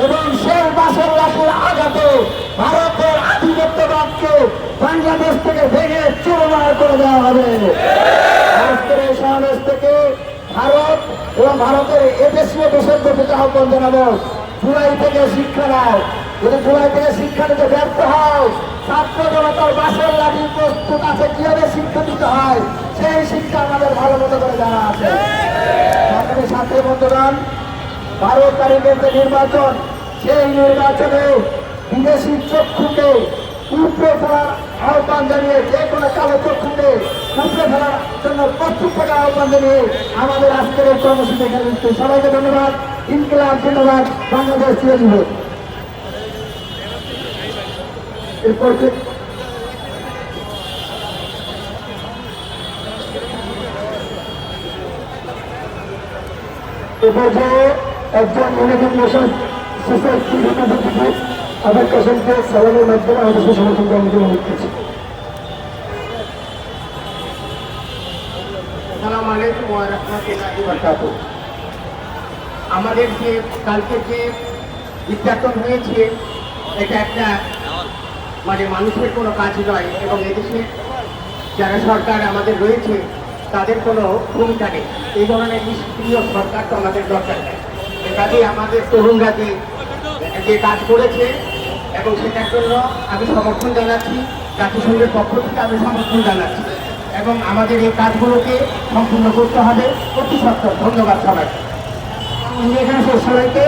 এবং সেই বাসের লাঠির আঘাতে ভারতের আধিপত্যবাদকে বাংলাদেশ থেকে ভেঙে চুরমার করে দেওয়া হবে। আজকের এই সমাবেশ থেকে ভারত এবং ভারতের এদেশীয় দেশের প্রতি আহ্বান জানাবো, জুলাই থেকে শিক্ষা নাও। যদি জুলাই থেকে শিক্ষা নিতে ব্যর্থ হয়, ছাত্র জনতার বাসের লাঠি প্রস্তুত আছে কিভাবে শিক্ষা দিতে হয়, সেই শিক্ষা আমাদের ভালো মতো করে জানা আছে। আপনাদের সাথে বন্ধুগণ, 12 তারিখের যে নির্বাচন, সেই নির্বাচনে বিদেশি চক্ষুকে উপড়ে ফেলার আহ্বান জানিয়ে, যে কোনো কালো চক্ষুকে উপড়ে ফেলার জন্য প্রস্তুত থাকার আহ্বান জানিয়ে আমাদের আজকের এই কর্মসূচি এখানে দিচ্ছি। সবাইকে ধন্যবাদ। ইনকিলাব জিন্দাবাদ, বাংলাদেশ চিরজীবন। এরপর একজন ইউনাইটেড নেশন সোসাইটি রিপ্রেজেন্টেটিভ আবেদ কাসেমকে সালামের মাধ্যমে আমাদের সমর্থন কমিটি অনুরোধ করছি। আসসালামু আলাইকুম ওয়া রাহমাতুল্লাহি ওয়া বারাকাতুহু। আমাদের যে কালকে যে নির্যাতন হয়েছে, এটা একটা মানুষের কোনো কাজ নয়, এবং এদেশে যারা সরকার আমাদের রয়েছে তাদের কোনো ভূমিকা নেই। এই ধরনের নিষ্ক্রিয় সরকার তো আমাদের দরকার নেই। কাজে আমাদের তরুণরা যে কাজ করেছে এবং সেটার জন্য আমি সমর্থন জানাচ্ছি, জাতিসংঘের পক্ষ থেকে আমি সমর্থন জানাচ্ছি, এবং আমাদের এই কাজগুলোকে সম্পূর্ণ করতে হবে অতি সত্ত্বর। ধন্যবাদ সবাইকে। এখানে সবাইকে